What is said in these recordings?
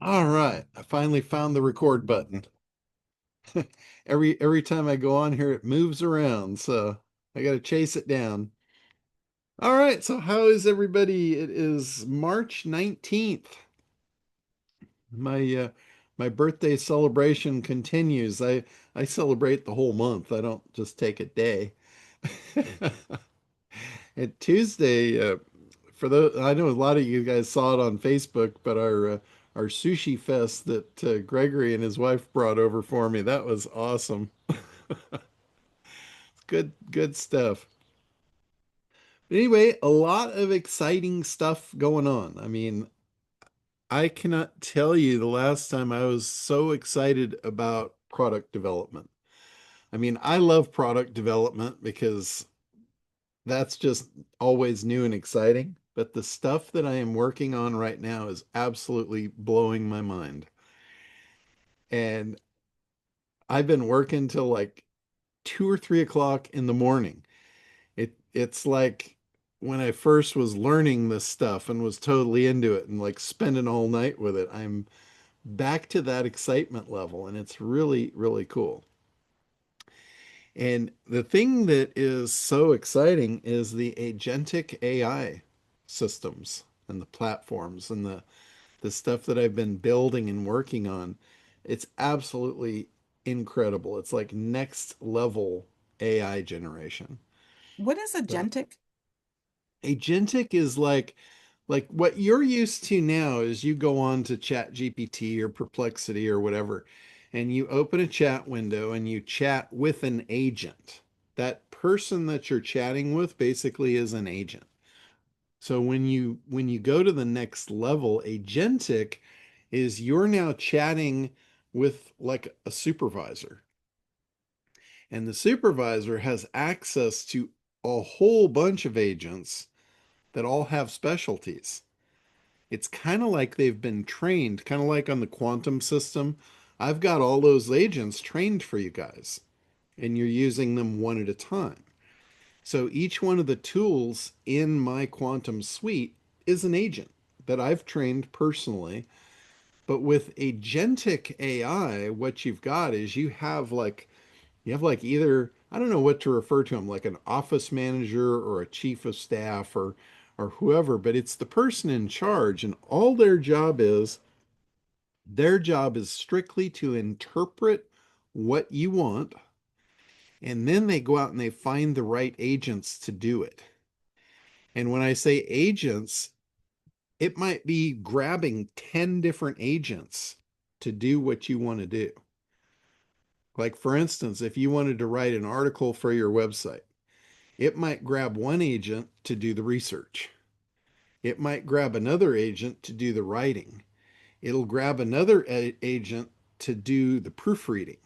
All right, I finally found the record button. Every time I go on here, it moves around, so I got to chase it down. All right, so how is everybody? It is March 19th. My my birthday celebration continues. I celebrate the whole month. I don't just take a day. And Tuesday, for those, I know a lot of you guys saw it on Facebook, but our sushi fest that Gregory and his wife brought over for me, that was awesome. Good stuff. But anyway, a lot of exciting stuff going on. I mean, I cannot tell you the last time I was so excited about product development. I mean, I love product development because that's just always new and exciting. But the stuff that I am working on right now is absolutely blowing my mind. And I've been working till like 2 or 3 o'clock in the morning. It's like when I first was learning this stuff and was totally into it and like spending all night with it. I'm back to that excitement level, and it's really, really cool. And the thing that is so exciting is the agentic AI systems and the platforms and the stuff that I've been building and working on. It's absolutely incredible. It's like next level AI generation. What is So agentic? agentic is like what you're used to now is you go on to Chat GPT or Perplexity or whatever, and you open a chat window and you chat with an agent. That person that you're chatting with basically is an agent. So when you go to the next level, agentic is you're now chatting with like a supervisor. And the supervisor has access to a whole bunch of agents that all have specialties. It's kind of like they've been trained, kind of like on the quantum system. I've got all those agents trained for you guys, and you're using them one at a time. So each one of the tools in my quantum suite is an agent that I've trained personally. But with agentic AI, what you've got is you have like either I don't know what to refer to them, like an office manager or a chief of staff or whoever, but it's the person in charge, and all their job is strictly to interpret what you want, and then they go out and they find the right agents to do it. And when I say agents, it might be grabbing 10 different agents to do what you want to do. Like, for instance, if you wanted to write an article for your website, it might grab one agent to do the research. It might grab another agent to do the writing. It'll grab another agent to do the proofreading.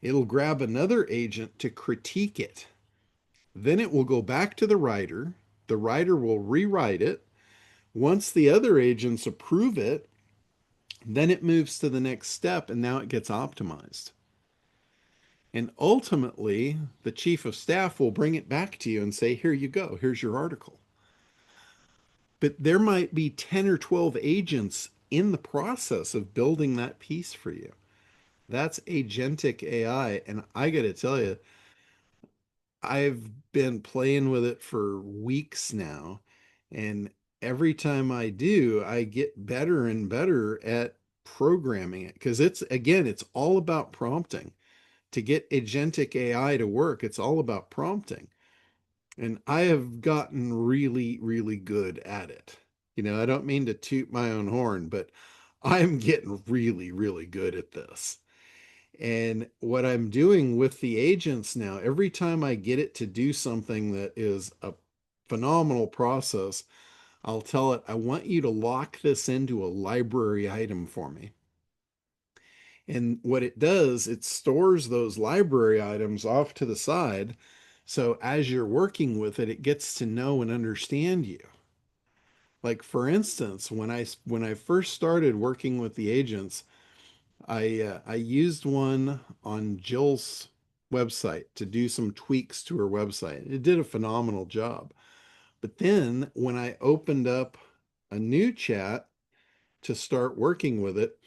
It'll grab another agent to critique it. Then it will go back to the writer. The writer will rewrite it. Once the other agents approve it, then it moves to the next step and now it gets optimized. And ultimately, the chief of staff will bring it back to you and say, here you go, here's your article. But there might be 10 or 12 agents in the process of building that piece for you. That's agentic AI. And I got to tell you, I've been playing with it for weeks now. And every time I do, I get better and better at programming it because it's all about prompting. To get agentic AI to work, it's all about prompting. And I have gotten really, really good at it. I don't mean to toot my own horn, but I'm getting really, really good at this. And what I'm doing with the agents now, every time I get it to do something that is a phenomenal process, I'll tell it, I want you to lock this into a library item for me. And what it does, it stores those library items off to the side. So as you're working with it, it gets to know and understand you. Like for instance, when I first started working with the agents, I used one on Jill's website to do some tweaks to her website. It did a phenomenal job. But then when I opened up a new chat to start working with it,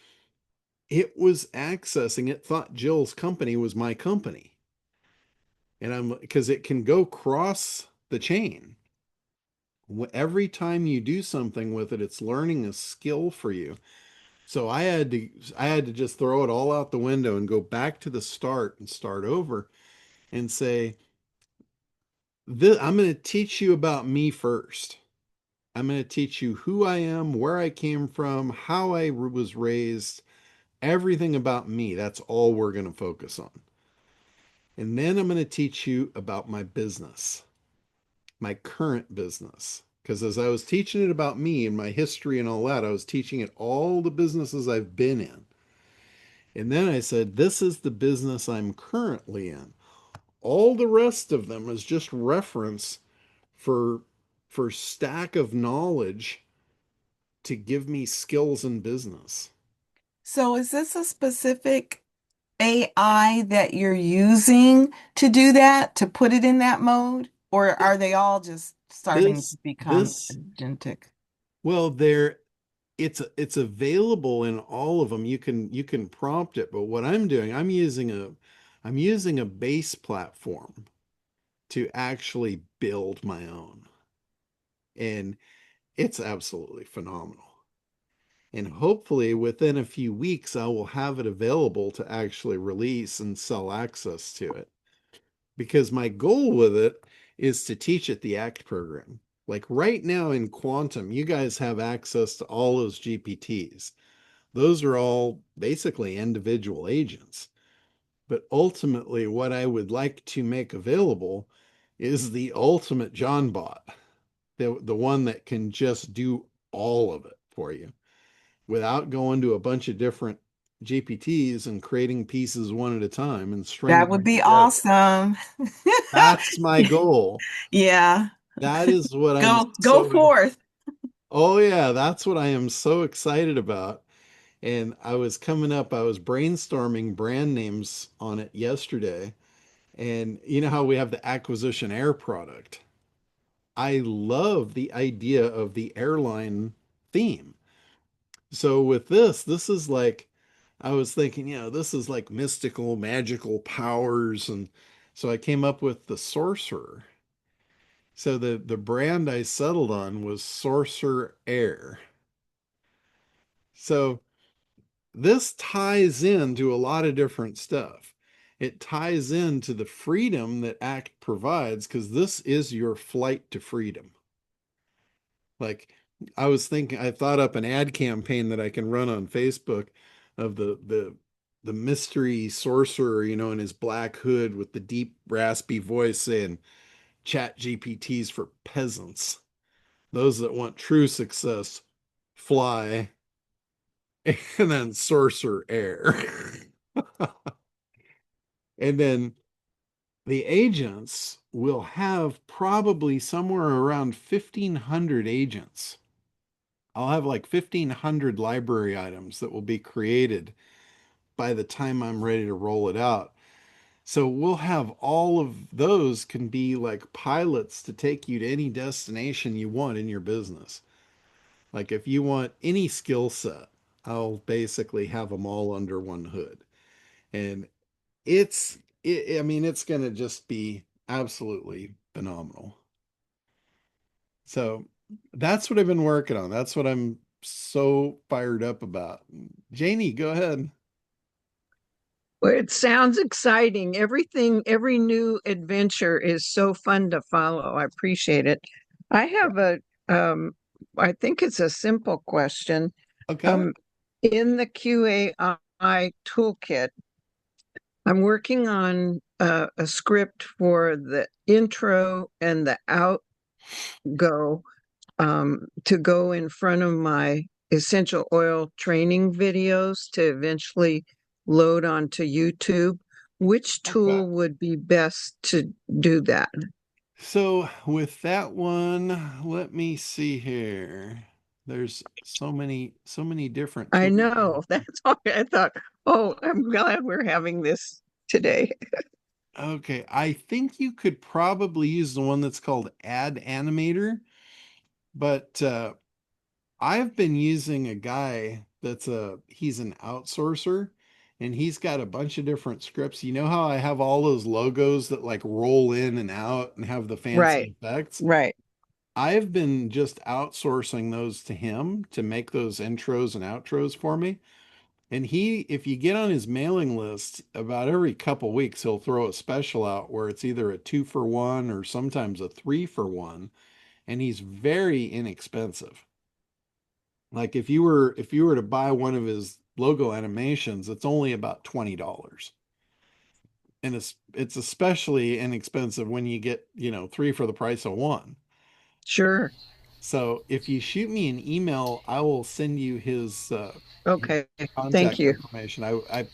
it was accessing it, thought Jill's company was my company. And because it can go cross the chain. Every time you do something with it, it's learning a skill for you. So I had to just throw it all out the window and go back to the start and start over and say, I'm going to teach you about me first. I'm going to teach you who I am, where I came from, how I was raised, everything about me. That's all we're going to focus on. And then I'm going to teach you about my business, my current business. Because as I was teaching it about me and my history and all that, I was teaching it all the businesses I've been in. And then I said, this is the business I'm currently in. All the rest of them is just reference for stack of knowledge to give me skills in business. So is this a specific AI that you're using to do that, to put it in that mode? Or are they all just starting to become This agentic? well, there it's available in all of them. You can prompt it, but what I'm doing, I'm using a base platform to actually build my own. And it's absolutely phenomenal. And hopefully within a few weeks, I will have it available to actually release and sell access to it. Because my goal with it is to teach it the ACT program. Like right now in quantum, you guys have access to all those GPTs. Those are all basically individual agents. But ultimately, what I would like to make available is the ultimate John bot, the one that can just do all of it for you without going to a bunch of different GPTs and creating pieces one at a time and That stringing would them be together. awesome. That's my goal. Yeah. That is what I'm Go so, forth. oh yeah, that's what I am so excited about. And I was brainstorming brand names on it yesterday. And you know how we have the acquisition air product? I love the idea of the airline theme. So with this is like, I was thinking, this is like mystical, magical powers. And so I came up with the sorcerer. So the brand I settled on was Sorcerer Air. So this ties into a lot of different stuff. It ties into the freedom that ACT provides because this is your flight to freedom. Like I thought up an ad campaign that I can run on Facebook of the mystery sorcerer, in his black hood with the deep raspy voice saying, "Chat GPTs for peasants. Those that want true success, fly." And then sorcerer air. And then the agents will have probably somewhere around 1,500 agents. I'll have like 1,500 library items that will be created by the time I'm ready to roll it out. So we'll have all of those can be like pilots to take you to any destination you want in your business. Like if you want any skill set, I'll basically have them all under one hood. And I mean, it's going to just be absolutely phenomenal. So that's what I've been working on. That's what I'm so fired up about. Janie, go ahead. Well, it sounds exciting. Every new adventure is so fun to follow. I appreciate it. I have um, I think it's a simple question. Okay. Um, in the QAI toolkit, I'm working on a script for the intro and the outgo to go in front of my essential oil training videos to eventually load onto YouTube. Which Okay. tool would be best to do that? So with that one, let me see here. There's so many different I tools. know. That's why I thought, oh, I'm glad we're having this today. Okay, I think you could probably use the one that's called Add Animator, but I've been using a guy he's an outsourcer and he's got a bunch of different scripts. You know how I have all those logos that like roll in and out and have the fancy Right, effects? right. I've been just outsourcing those to him to make those intros and outros for me. And if you get on his mailing list, about every couple weeks, he'll throw a special out where it's either a 2 for 1 or sometimes a 3 for 1. And he's very inexpensive. Like if you were to buy one of his logo animations, it's only about $20. And it's especially inexpensive when you get, three for the price of one. Sure. So if you shoot me an email, I will send you his Okay. Thank contact you. information. I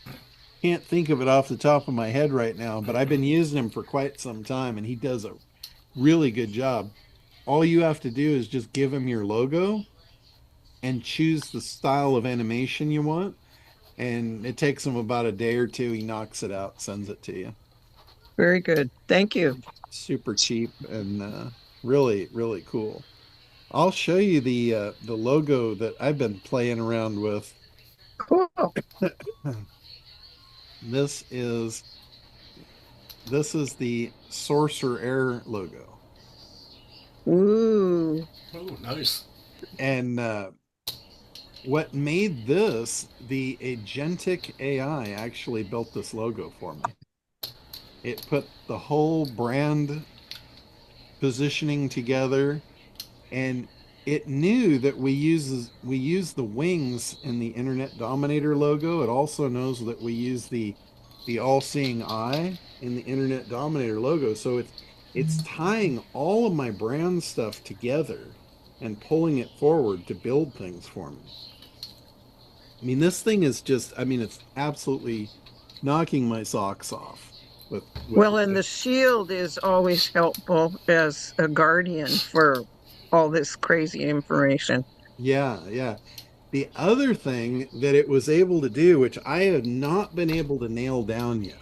can't think of it off the top of my head right now, but I've been using him for quite some time and he does a really good job. All you have to do is just give him your logo and choose the style of animation you want. And it takes him about a day or two. He knocks it out, sends it to you. Very good. Thank you. Super cheap and really, really cool. I'll show you the logo that I've been playing around with. Cool. This is this is the Sorcerer Air logo. Ooh. Oh, nice. And what made this, the agentic AI actually built this logo for me. It put the whole brand positioning together, and it knew that we use the wings in the Internet Dominator logo. It also knows that we use the all-seeing eye in the Internet Dominator logo. So it's tying all of my brand stuff together and pulling it forward to build things for me. I mean, this thing is just, I mean, it's absolutely knocking my socks off with Well, and the shield is always helpful as a guardian for all this crazy information. yeah, yeah. The other thing that it was able to do, which I have not been able to nail down yet,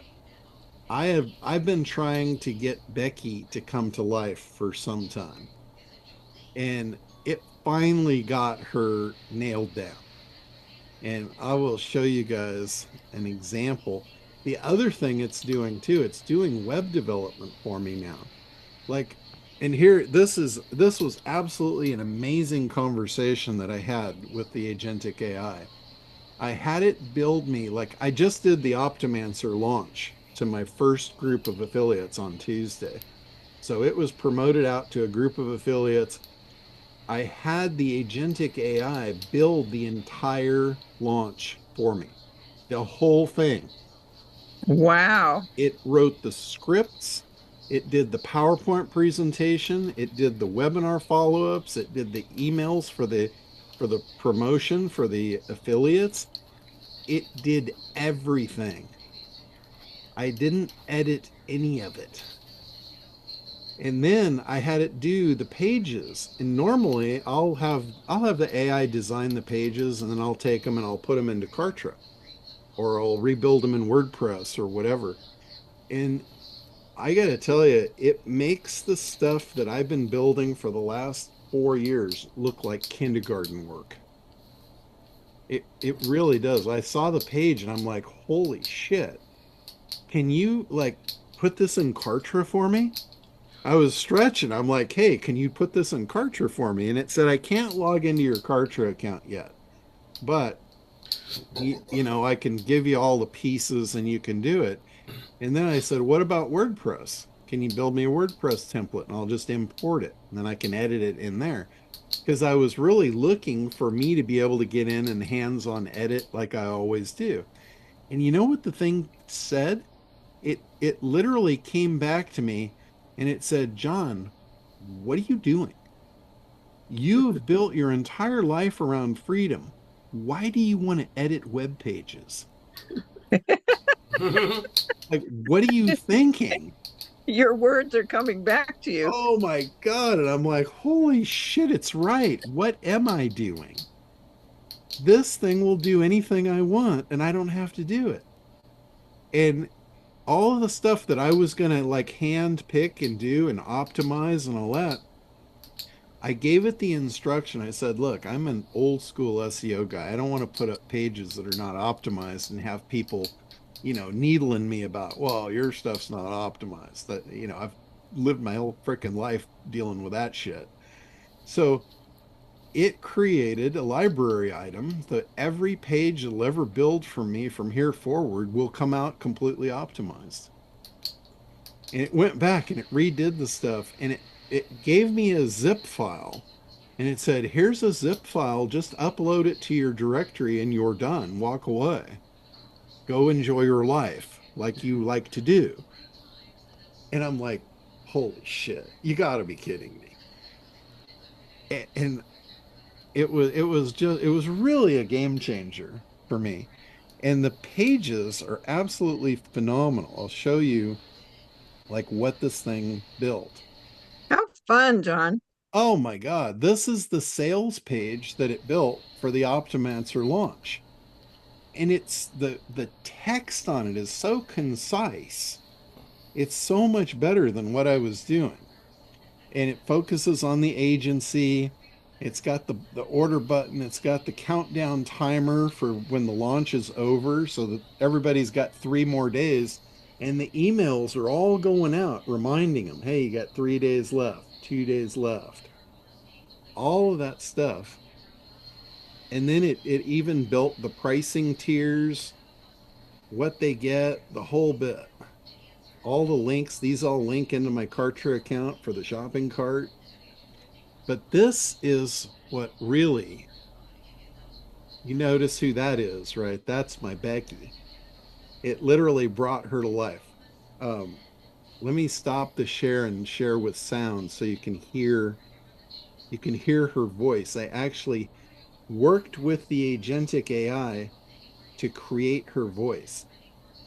I've been trying to get Becky to come to life for some time, and it finally got her nailed down. And I will show you guys an example. The other thing it's doing too, it's doing web development for me now. Like, and here, this was absolutely an amazing conversation that I had with the agentic AI. I had it build me, like I just did the Optimancer launch to my first group of affiliates on Tuesday. So it was promoted out to a group of affiliates. I had the agentic AI build the entire launch for me, the whole thing. Wow. It wrote the scripts, it did the PowerPoint presentation, it did the webinar follow-ups, it did the emails for the promotion for the affiliates. It did everything. I didn't edit any of it. And then I had it do the pages. And normally I'll have the AI design the pages and then I'll take them and I'll put them into Kartra or I'll rebuild them in WordPress or whatever. And I got to tell you, it makes the stuff that I've been building for the last 4 years look like kindergarten work. It really does. I saw the page and I'm like, holy shit. Can you like put this in Kartra for me? I was stretching. I'm like, hey, can you put this in Kartra for me? And it said, I can't log into your Kartra account yet, but I can give you all the pieces and you can do it. And then I said, what about WordPress? Can you build me a WordPress template and I'll just import it and then I can edit it in there? Because I was really looking for me to be able to get in and hands-on edit like I always do. And you know what the thing said? It literally came back to me and it said, John, what are you doing? You've built your entire life around freedom. Why do you want to edit web pages? Like, what are you thinking? Your words are coming back to you. Oh my God. And I'm like, holy shit, it's right. What am I doing? This thing will do anything I want and I don't have to do it. And all of the stuff that I was going to like hand pick and do and optimize and all that, I gave it the instruction. I said, look, I'm an old school SEO guy. I don't want to put up pages that are not optimized and have people, needling me about, well, your stuff's not optimized. That, I've lived my whole freaking life dealing with that shit. So it created a library item that every page it'll ever build for me from here forward will come out completely optimized. And it went back and it redid the stuff, and it gave me a zip file, and it said, here's a zip file, just upload it to your directory and you're done. Walk away. Go enjoy your life like you like to do. And I'm like, holy shit, you gotta be kidding me. And it was really a game changer for me. And the pages are absolutely phenomenal. I'll show you like what this thing built. How fun, John. Oh my God, this is the sales page that it built for the Optimancer launch. And it's the text on it is so concise. It's so much better than what I was doing. And it focuses on the agency. It's got the order button. It's got the countdown timer for when the launch is over so that everybody's got 3 more days. And the emails are all going out reminding them, hey, you got 3 days left, 2 days left. All of that stuff. And then it even built the pricing tiers, what they get, the whole bit. All the links, these all link into my Kartra account for the shopping cart. But this is what really, you notice who that is, right? That's my Becky. It literally brought her to life. Let me stop the share and share with sound so you can hear her voice. I actually worked with the agentic AI to create her voice.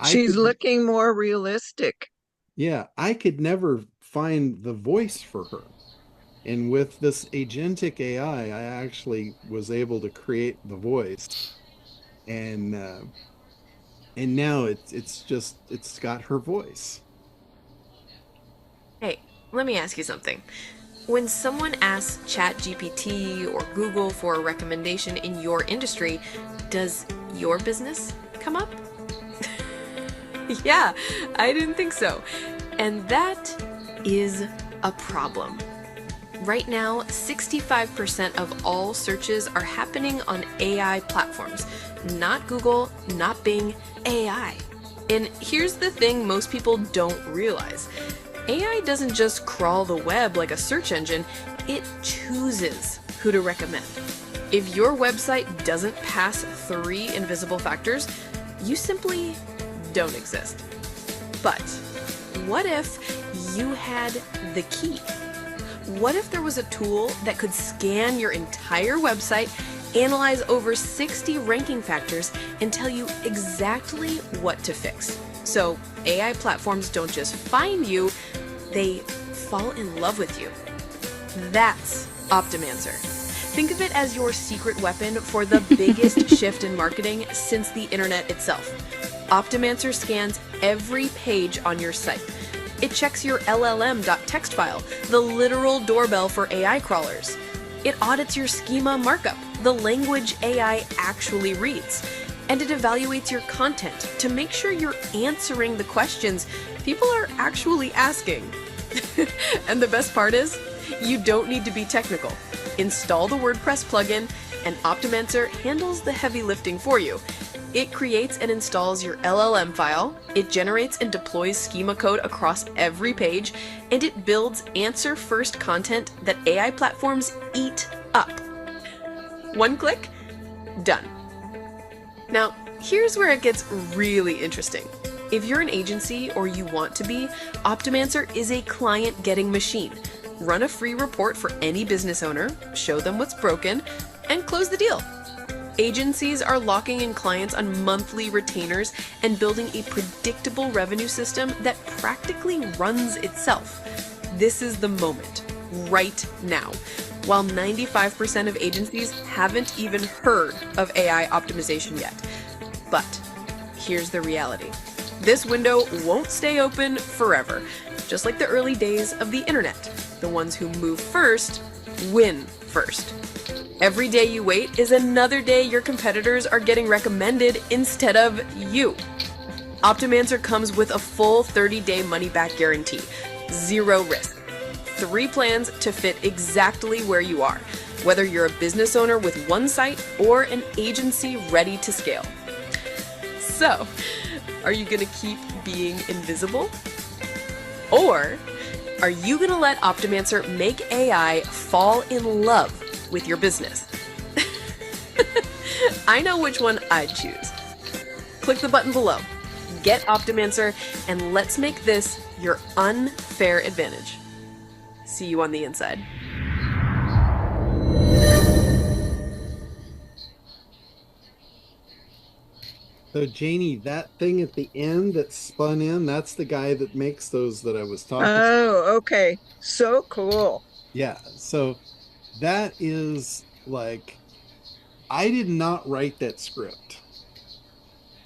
She's looking more realistic. Yeah, I could never find the voice for her. And with this agentic AI, I actually was able to create the voice. And now it's got her voice. Hey, let me ask you something. When someone asks ChatGPT or Google for a recommendation in your industry, does your business come up? Yeah, I didn't think so. And that is a problem. Right now, 65% of all searches are happening on AI platforms. Not Google, not Bing, AI. And here's the thing most people don't realize. AI doesn't just crawl the web like a search engine, it chooses who to recommend. If your website doesn't pass 3 invisible factors, you simply don't exist. But what if you had the key? What if there was a tool that could scan your entire website, analyze over 60 ranking factors, and tell you exactly what to fix? So AI platforms don't just find you, they fall in love with you. That's Optimancer. Think of it as your secret weapon for the biggest shift in marketing since the internet itself. Optimancer scans every page on your site. It checks your LLM.txt file, the literal doorbell for AI crawlers. It audits your schema markup, the language AI actually reads. And it evaluates your content to make sure you're answering the questions people are actually asking. And the best part is, you don't need to be technical. Install the WordPress plugin, and Optimancer handles the heavy lifting for you. It creates and installs your LLM file, it generates and deploys schema code across every page, and it builds answer-first content that AI platforms eat up. One click, done. Now, here's where it gets really interesting. If you're an agency or you want to be, Optimancer is a client-getting machine. Run a free report for any business owner, show them what's broken, and close the deal. Agencies are locking in clients on monthly retainers and building a predictable revenue system that practically runs itself. This is the moment, right now. While 95% of agencies haven't even heard of AI optimization yet. But here's the reality. This window won't stay open forever, just like the early days of the internet. The ones who move first win first. Every day you wait is another day your competitors are getting recommended instead of you. Optimancer comes with a full 30-day money-back guarantee. 0 risk. 3 plans to fit exactly where you are, whether you're a business owner with one site or an agency ready to scale. So, are you gonna keep being invisible? Or are you gonna let Optimancer make AI fall in love with your business? I know which one I'd choose. Click the button below. Get Optimancer, and let's make this your unfair advantage. See you on the inside. So Janie, that thing at the end that spun in, that's the guy that makes those that I was talking about. Oh, okay. So cool. Yeah, so that is like, I did not write that script.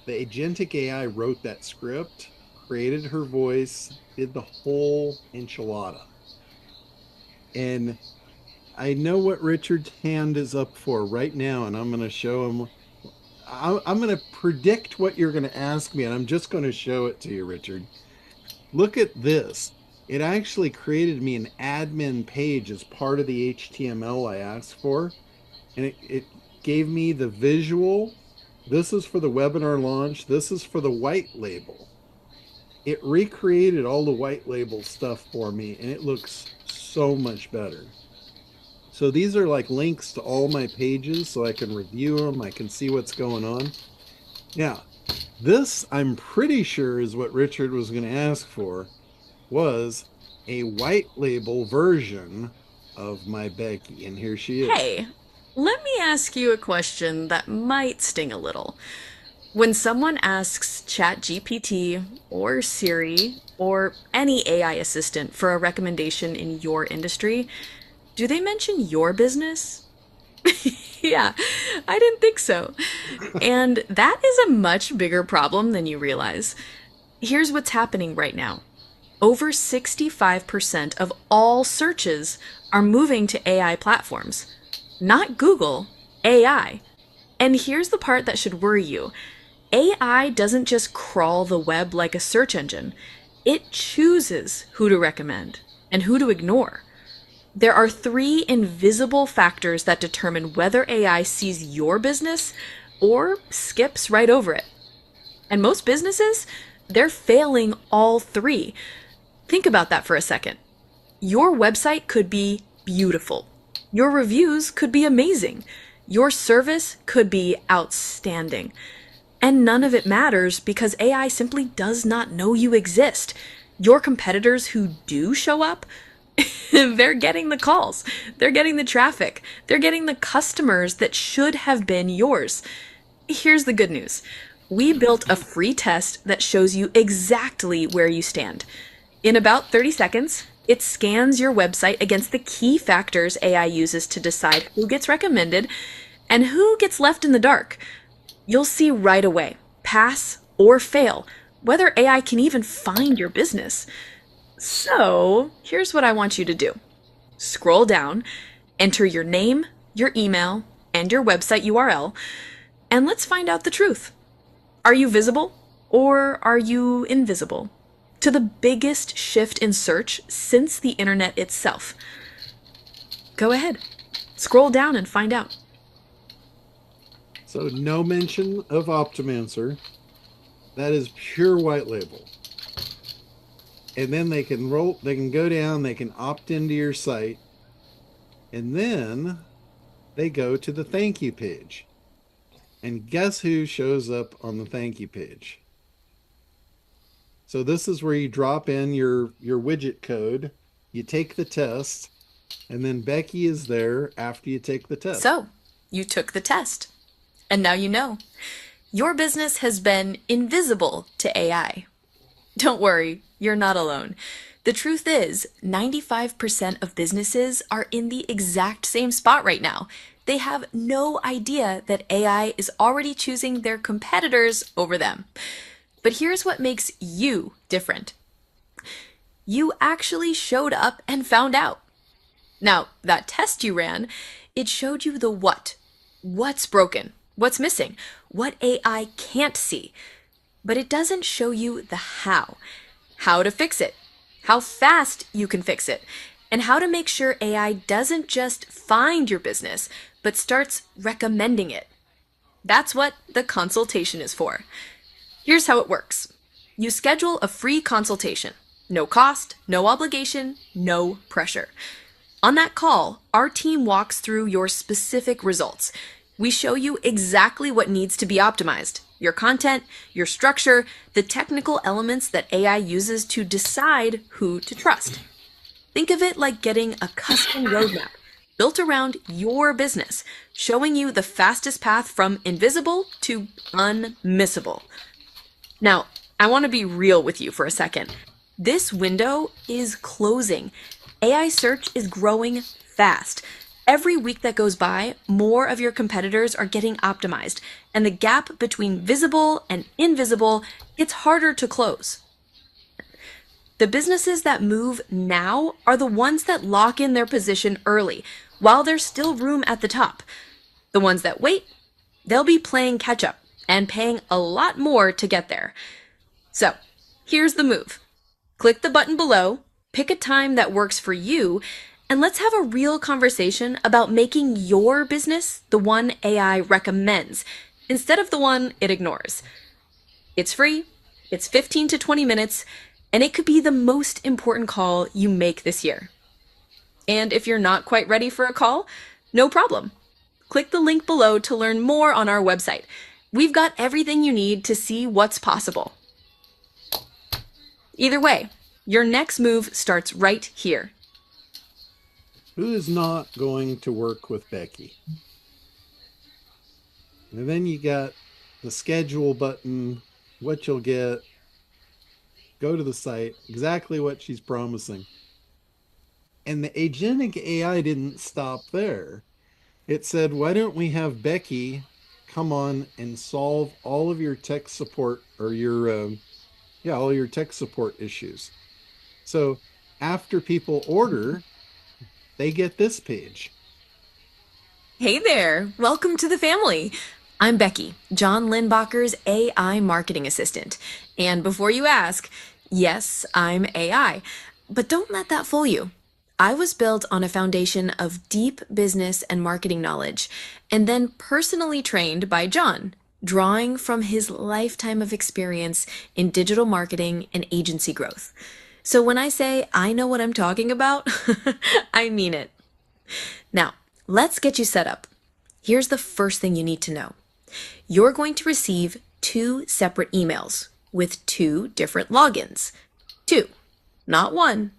The agentic AI wrote that script, created her voice, did the whole enchilada. And I know what Richard's hand is up for right now, and I'm going to show him. I'm going to predict what you're going to ask me, and I'm just going to show it to you, Richard. Look at this. It actually created me an admin page as part of the HTML I asked for, and it gave me the visual. This is for the webinar launch. This is for the white label. It recreated all the white label stuff for me, and it looks so much better. So these are like links to all my pages so I can review them. I can see what's going on. Now, this I'm pretty sure is what Richard was going to ask for, was a white label version of my Becky. And here she is. Hey, let me ask you a question that might sting a little. When someone asks ChatGPT or Siri or any AI assistant for a recommendation in your industry, do they mention your business? Yeah, I didn't think so. And that is a much bigger problem than you realize. Here's what's happening right now. Over 65% of all searches are moving to AI platforms. Not Google, AI. And here's the part that should worry you. AI doesn't just crawl the web like a search engine. It chooses who to recommend and who to ignore. There are 3 invisible factors that determine whether AI sees your business or skips right over it. And most businesses, they're failing all 3. Think about that for a second. Your website could be beautiful. Your reviews could be amazing. Your service could be outstanding. And none of it matters because AI simply does not know you exist. Your competitors who do show up, they're getting the calls, they're getting the traffic, they're getting the customers that should have been yours. Here's the good news. We built a free test that shows you exactly where you stand. In about 30 seconds, it scans your website against the key factors AI uses to decide who gets recommended and who gets left in the dark. You'll see right away, pass or fail, whether AI can even find your business. So here's what I want you to do. Scroll down, enter your name, your email, and your website URL, and let's find out the truth. Are you visible or are you invisible to the biggest shift in search since the internet itself? Go ahead, scroll down and find out. So no mention of Optimancer. That is pure white label. And then they can go down, they can opt into your site, and then they go to the thank you page. And guess who shows up on the thank you page? So this is where you drop in your widget code, you take the test, and then Becky is there after you take the test. So, you took the test. And now you know. Your business has been invisible to AI. Don't worry, you're not alone. The truth is, 95% of businesses are in the exact same spot right now. They have no idea that AI is already choosing their competitors over them. But here's what makes you different. You actually showed up and found out. Now, that test you ran, it showed you the what. What's broken? What's missing? What AI can't see? But it doesn't show you the how. How to fix it, how fast you can fix it, and how to make sure AI doesn't just find your business, but starts recommending it. That's what the consultation is for. Here's how it works. You schedule a free consultation. No cost, no obligation, no pressure. On that call, our team walks through your specific results. We show you exactly what needs to be optimized. Your content, your structure, the technical elements that AI uses to decide who to trust. Think of it like getting a custom roadmap built around your business, showing you the fastest path from invisible to unmissable. Now, I want to be real with you for a second. This window is closing. AI search is growing fast. Every week that goes by, more of your competitors are getting optimized, and the gap between visible and invisible gets harder to close. The businesses that move now are the ones that lock in their position early, while there's still room at the top. The ones that wait, they'll be playing catch up and paying a lot more to get there. So, here's the move. Click the button below, pick a time that works for you, and let's have a real conversation about making your business the one AI recommends instead of the one it ignores. It's free, it's 15 to 20 minutes, and it could be the most important call you make this year. And if you're not quite ready for a call, no problem. Click the link below to learn more on our website. We've got everything you need to see what's possible. Either way, your next move starts right here. Who is not going to work with Becky? And then you got the schedule button, what you'll get, go to the site, exactly what she's promising. And the agentic AI didn't stop there. It said, why don't we have Becky come on and solve all of your tech support or all your tech support issues. So after people order, they get this page. Hey there, welcome to the family. I'm Becky, John Lindbacher's AI marketing assistant. And before you ask, yes, I'm AI. But don't let that fool you. I was built on a foundation of deep business and marketing knowledge, and then personally trained by John, drawing from his lifetime of experience in digital marketing and agency growth. So when I say I know what I'm talking about, I mean it. Now, let's get you set up. Here's the first thing you need to know. You're going to receive 2 separate emails with 2 different logins. 2, not 1.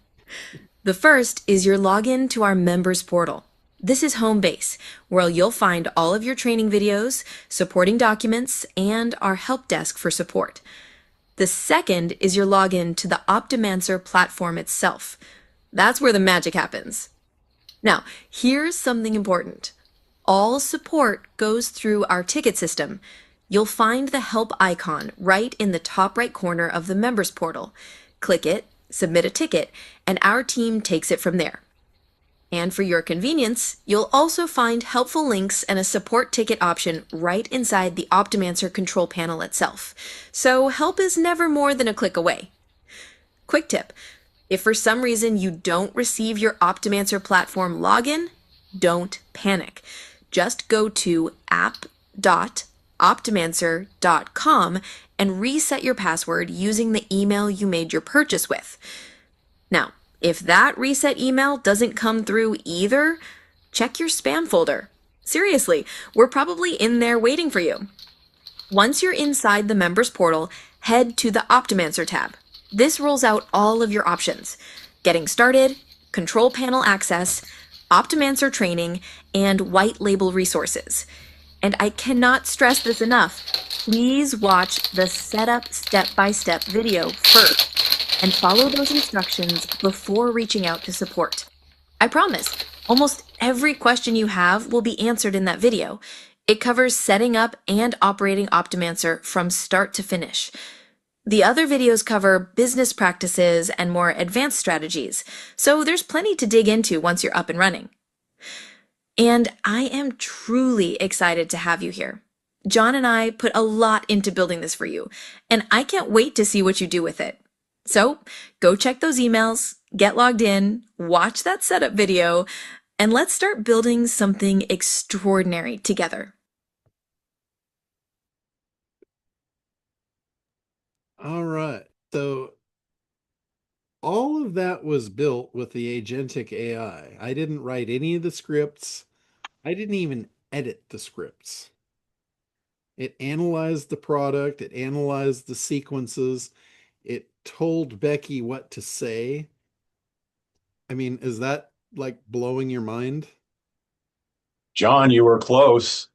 The first is your login to our members portal. This is home base, where you'll find all of your training videos, supporting documents, and our help desk for support. The second is your login to the Optimancer platform itself. That's where the magic happens. Now, here's something important. All support goes through our ticket system. You'll find the help icon right in the top right corner of the members portal. Click it, submit a ticket, and our team takes it from there. And for your convenience, you'll also find helpful links and a support ticket option right inside the Optimancer control panel itself. So help is never more than a click away. Quick tip, if for some reason you don't receive your Optimancer platform login, don't panic. Just go to app.optimancer.com and reset your password using the email you made your purchase with. Now, if that reset email doesn't come through either, check your spam folder. Seriously, we're probably in there waiting for you. Once you're inside the members portal, head to the Optimancer tab. This rolls out all of your options: getting started, control panel access, Optimancer training, and white label resources. And I cannot stress this enough. Please watch the setup step-by-step video first and follow those instructions before reaching out to support. I promise, almost every question you have will be answered in that video. It covers setting up and operating Optimancer from start to finish. The other videos cover business practices and more advanced strategies, so there's plenty to dig into once you're up and running. And I am truly excited to have you here. John and I put a lot into building this for you, and I can't wait to see what you do with it. So go check those emails, get logged in, watch that setup video, and let's start building something extraordinary together. All right. So all of that was built with the agentic AI. I didn't write any of the scripts. I didn't even edit the scripts. It analyzed the product, it analyzed the sequences, it told Becky what to say. I mean, is that like blowing your mind? John, you were close.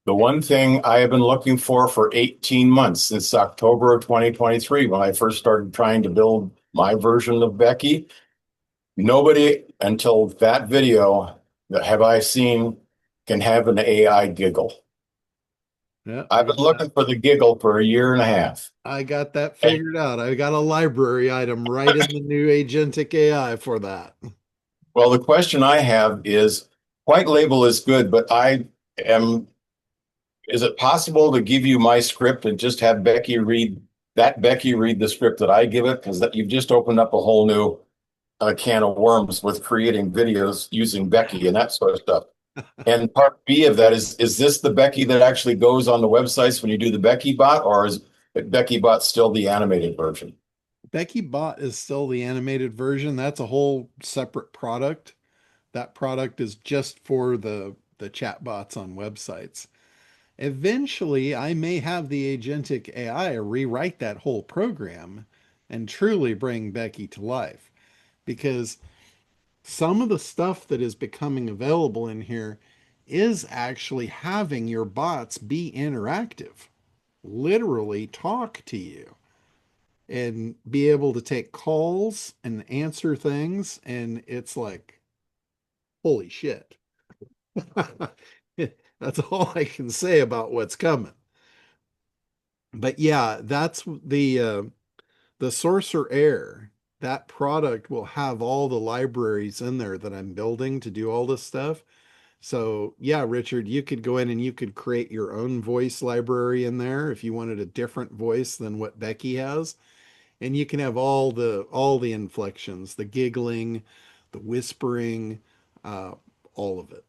The one thing I have been looking for 18 months, since October of 2023, when I first started trying to build my version of Becky, nobody until that video that have I seen can have an AI giggle. Yeah, I've been looking for the giggle for a year and a half. I got that figured out. I got a library item right in the new agentic AI for that. Well, the question I have is, white label is good, but is it possible to give you my script and just have Becky read the script that I give it? Because that you've just opened up a whole new can of worms with creating videos using Becky and that sort of stuff. And part B of that is this the Becky that actually goes on the websites when you do the Becky bot, or is Becky bot still the animated version? Becky Bot is still the animated version. That's a whole separate product. That product is just for the chat bots on websites. Eventually, I may have the agentic AI rewrite that whole program and truly bring Becky to life because some of the stuff that is becoming available in here is actually having your bots be interactive, literally talk to you and be able to take calls and answer things. And it's like, holy shit. That's all I can say about what's coming. But yeah, that's the Sorcerer Air. That product will have all the libraries in there that I'm building to do all this stuff. So yeah, Richard, you could go in and you could create your own voice library in there if you wanted a different voice than what Becky has. And you can have all the inflections, the giggling, the whispering, uh, all of it.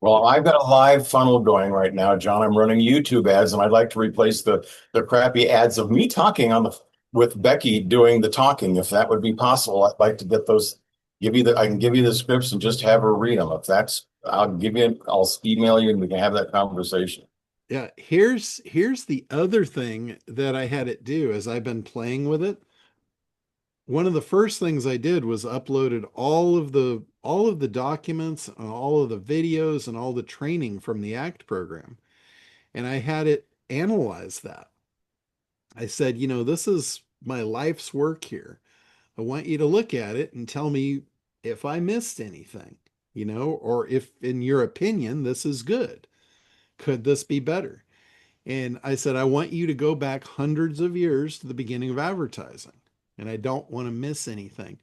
Well, I've got a live funnel going right now, John. I'm running YouTube ads, and I'd like to replace the crappy ads of me talking on the with Becky doing the talking. If that would be possible, I'd like to get those. I can give you the scripts and just have her read them. If that's, I'll email you and we can have that conversation. Yeah, here's the other thing that I had it do as I've been playing with it. One of the first things I did was uploaded all of the documents and all of the videos and all the training from the ACT program. And I had it analyze that. I said, this is my life's work here. I want you to look at it and tell me if I missed anything, or if in your opinion this is good. Could this be better? And I said, I want you to go back hundreds of years to the beginning of advertising, and I don't want to miss anything.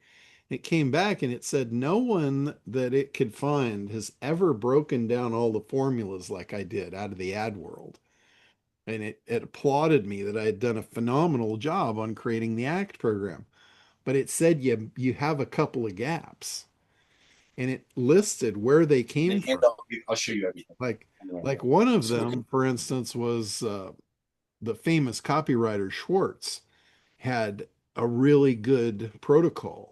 It came back and it said no one that it could find has ever broken down all the formulas like I did out of the ad world. And it applauded me that I had done a phenomenal job on creating the ACT program. But it said you have a couple of gaps. And it listed where they came from. I'll show you everything. Like one of them, for instance, was the famous copywriter Schwartz had a really good protocol.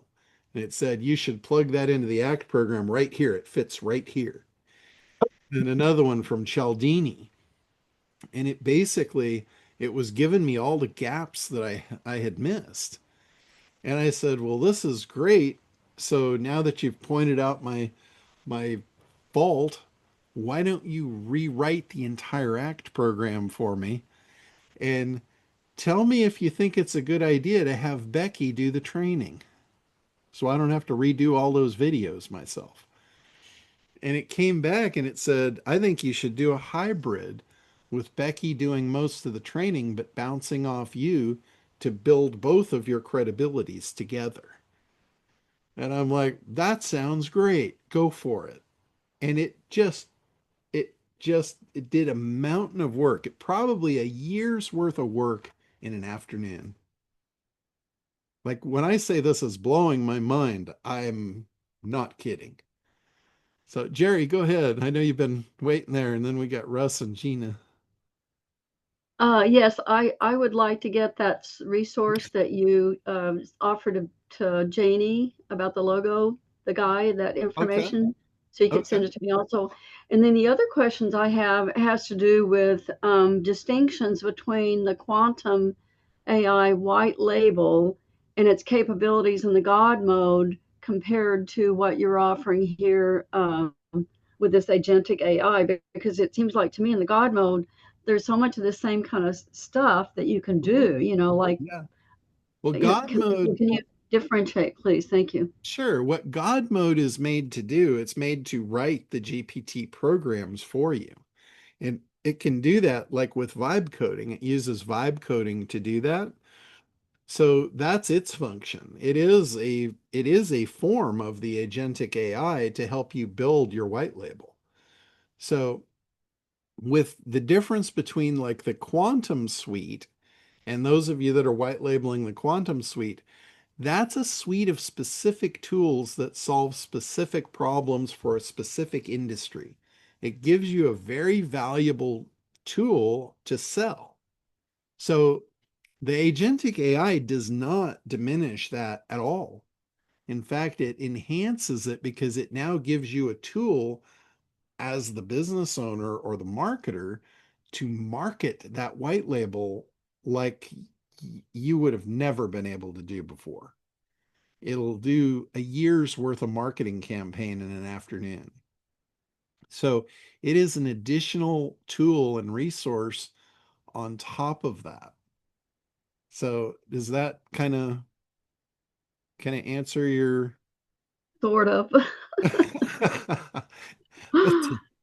And it said you should plug that into the ACT program right here. It fits right here. And another one from Cialdini. And it was giving me all the gaps that I had missed. And I said, well, this is great. So now that you've pointed out my fault, why don't you rewrite the entire ACT program for me and tell me if you think it's a good idea to have Becky do the training so I don't have to redo all those videos myself. And it came back and it said, I think you should do a hybrid with Becky doing most of the training, but bouncing off you to build both of your credibilities together. And I'm like, that sounds great. Go for it. And it did a mountain of work. It probably a year's worth of work in an afternoon. Like when I say this is blowing my mind, I'm not kidding. So Jerry, go ahead. I know you've been waiting there, and then we got Russ and Gina. Yes, I would like to get that resource that you offered to Janie about the logo, the guy, that Okay. information, so you could Okay. send it to me also. And then the other questions I have has to do with distinctions between the quantum AI white label and its capabilities in the God mode compared to what you're offering here with this agentic AI, because it seems like to me in the God mode, there's so much of the same kind of stuff that you can do, like, Yeah. Well, God mode, can you differentiate, please? Thank you. sure. What God mode is made to do, it's made to write the GPT programs for you. And it can do that like with vibe coding. It uses vibe coding to do that. So that's its function. It is a form of the agentic AI to help you build your white label. So with the difference between like the quantum suite and those of you that are white labeling the quantum suite, that's a suite of specific tools that solve specific problems for a specific industry. It gives you a very valuable tool to sell. So the agentic AI does not diminish that at all. In fact, it enhances it because it now gives you a tool as the business owner or the marketer to market that white label like you would have never been able to do before. It'll do a year's worth of marketing campaign in an afternoon. So it is an additional tool and resource on top of that. So does that kind of answer your Sort of.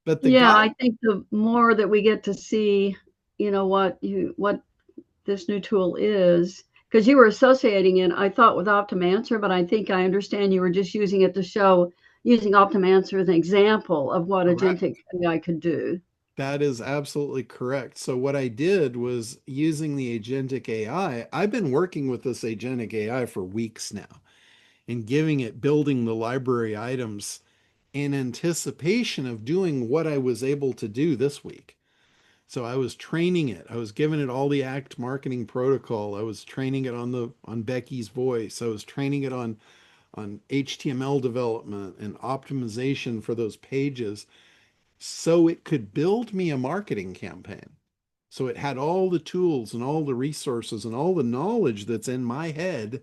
but the Yeah, God I think the more that we get to see, what this new tool is, because you were associating it, I thought, with OptimAnswer, but I think I understand you were just using it to show using OptimAnswer as an example of what correct. agentic AI could do. That is absolutely correct. So what I did was using the agentic AI. I've been working with this agentic AI for weeks now and giving it building the library items in anticipation of doing what I was able to do this week. So I was training it. I was giving it all the ACT marketing protocol. I was training it on Becky's voice. I was training it on HTML development and optimization for those pages so it could build me a marketing campaign. So it had all the tools and all the resources and all the knowledge that's in my head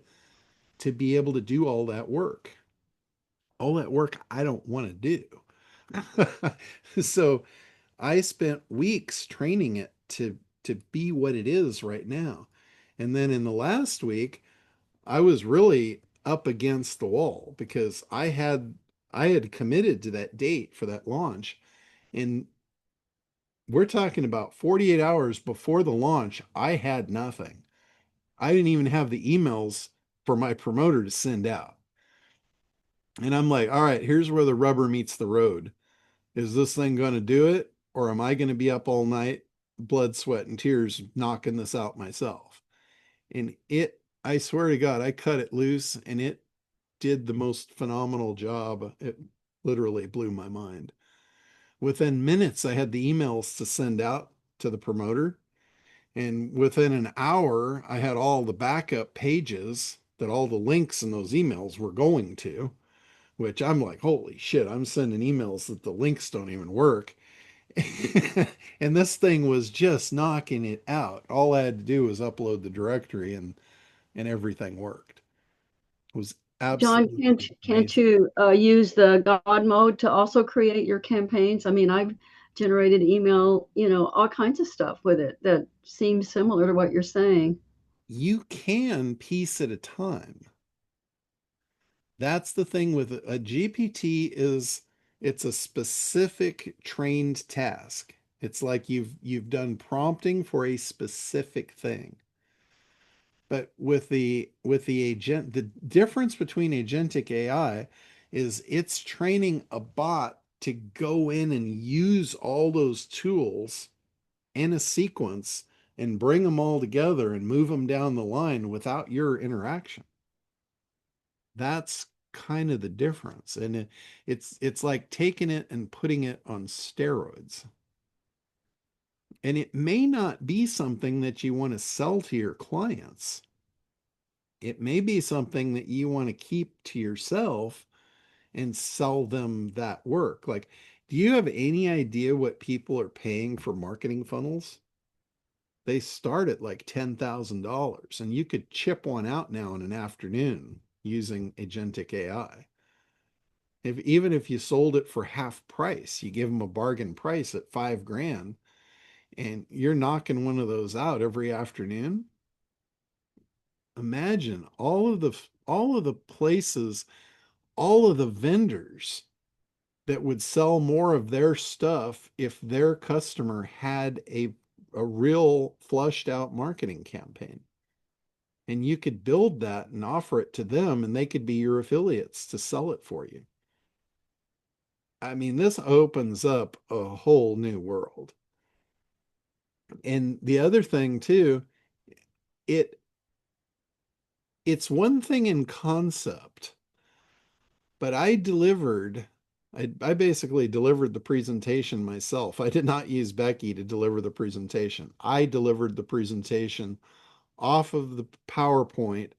to be able to do all that work. All that work I don't want to do. So I spent weeks training it to be what it is right now. And then in the last week, I was really up against the wall because I had committed to that date for that launch. And we're talking about 48 hours before the launch, I had nothing. I didn't even have the emails for my promoter to send out. And I'm like, all right, here's where the rubber meets the road. Is this thing going to do it? Or am I going to be up all night, blood, sweat, and tears, knocking this out myself? And I swear to God, I cut it loose and it did the most phenomenal job. It literally blew my mind. Within minutes, I had the emails to send out to the promoter. And within an hour, I had all the backup pages that all the links in those emails were going to, which I'm like, holy shit, I'm sending emails that the links don't even work. And this thing was just knocking it out. All I had to do was upload the directory and everything worked. It was John, absolutely can't amazing. you use the God mode to also create your campaigns? I mean, I've generated email, all kinds of stuff with it that seems similar to what you're saying. You can piece at a time. That's the thing with a GPT is it's a specific trained task. It's like you've done prompting for a specific thing. But with the agent, the difference between agentic AI is it's training a bot to go in and use all those tools in a sequence and bring them all together and move them down the line without your interaction. That's kind of the difference. And it's like taking it and putting it on steroids. And it may not be something that you want to sell to your clients. It may be something that you want to keep to yourself and sell them that work. Like, do you have any idea what people are paying for marketing funnels? They start at like $10,000 and you could chip one out now in an afternoon using agentic AI. Even if you sold it for half price, you give them a bargain price at 5 grand and you're knocking one of those out every afternoon. Imagine all of the places, all of the vendors that would sell more of their stuff if their customer had a real flushed out marketing campaign. And you could build that and offer it to them, and they could be your affiliates to sell it for you. I mean, this opens up a whole new world. And the other thing too, it it's one thing in concept, but I basically delivered the presentation myself. I did not use Becky to deliver the presentation. I delivered the presentation off of the PowerPoint.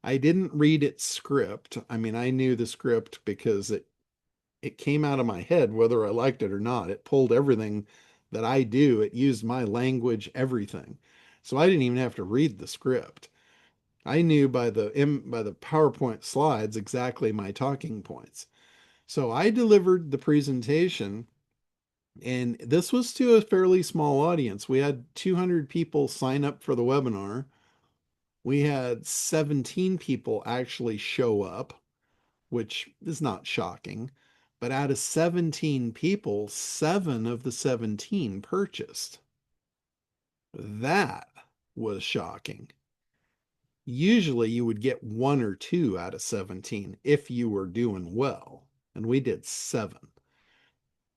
I didn't read its script. I mean, I knew the script because it came out of my head whether I liked it or not. It pulled everything that I do. It used my language, everything. So I didn't even have to read the script. I knew by the PowerPoint slides exactly my talking points. So I delivered the presentation, and this was to a fairly small audience. We had 200 people sign up for the webinar. We had 17 people actually show up, which is not shocking. But out of 17 people, 7 of the 17 purchased. That was shocking. Usually you would get 1 or 2 out of 17 if you were doing well. And we did 7.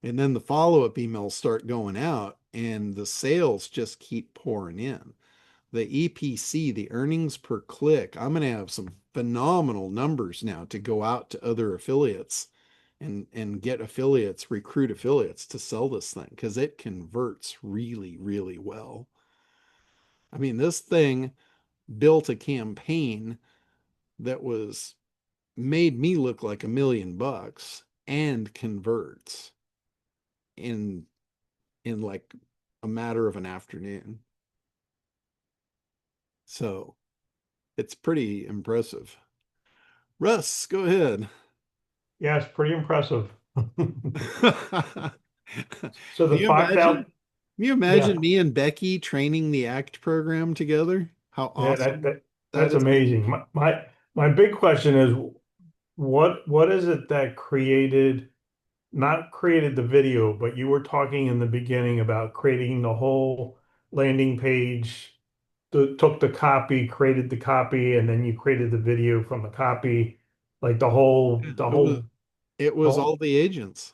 And then the follow-up emails start going out and the sales just keep pouring in. The EPC, the earnings per click, I'm going to have some phenomenal numbers now to go out to other affiliates and get affiliates, recruit affiliates to sell this thing because it converts really, really well. I mean, this thing built a campaign that was made me look like $1 million and converts in like a matter of an afternoon. So it's pretty impressive. Russ, go ahead. Yeah, it's pretty impressive. Can So the you 5,000, imagine? Can you yeah, imagine me and Becky training the ACT program together? How yeah, awesome that that's is. amazing. My big question is what is it that not created the video, but you were talking in the beginning about creating the whole landing page, took the copy, created the copy, and then you created the video from the copy, like the It was whole, it was oh, all the agents.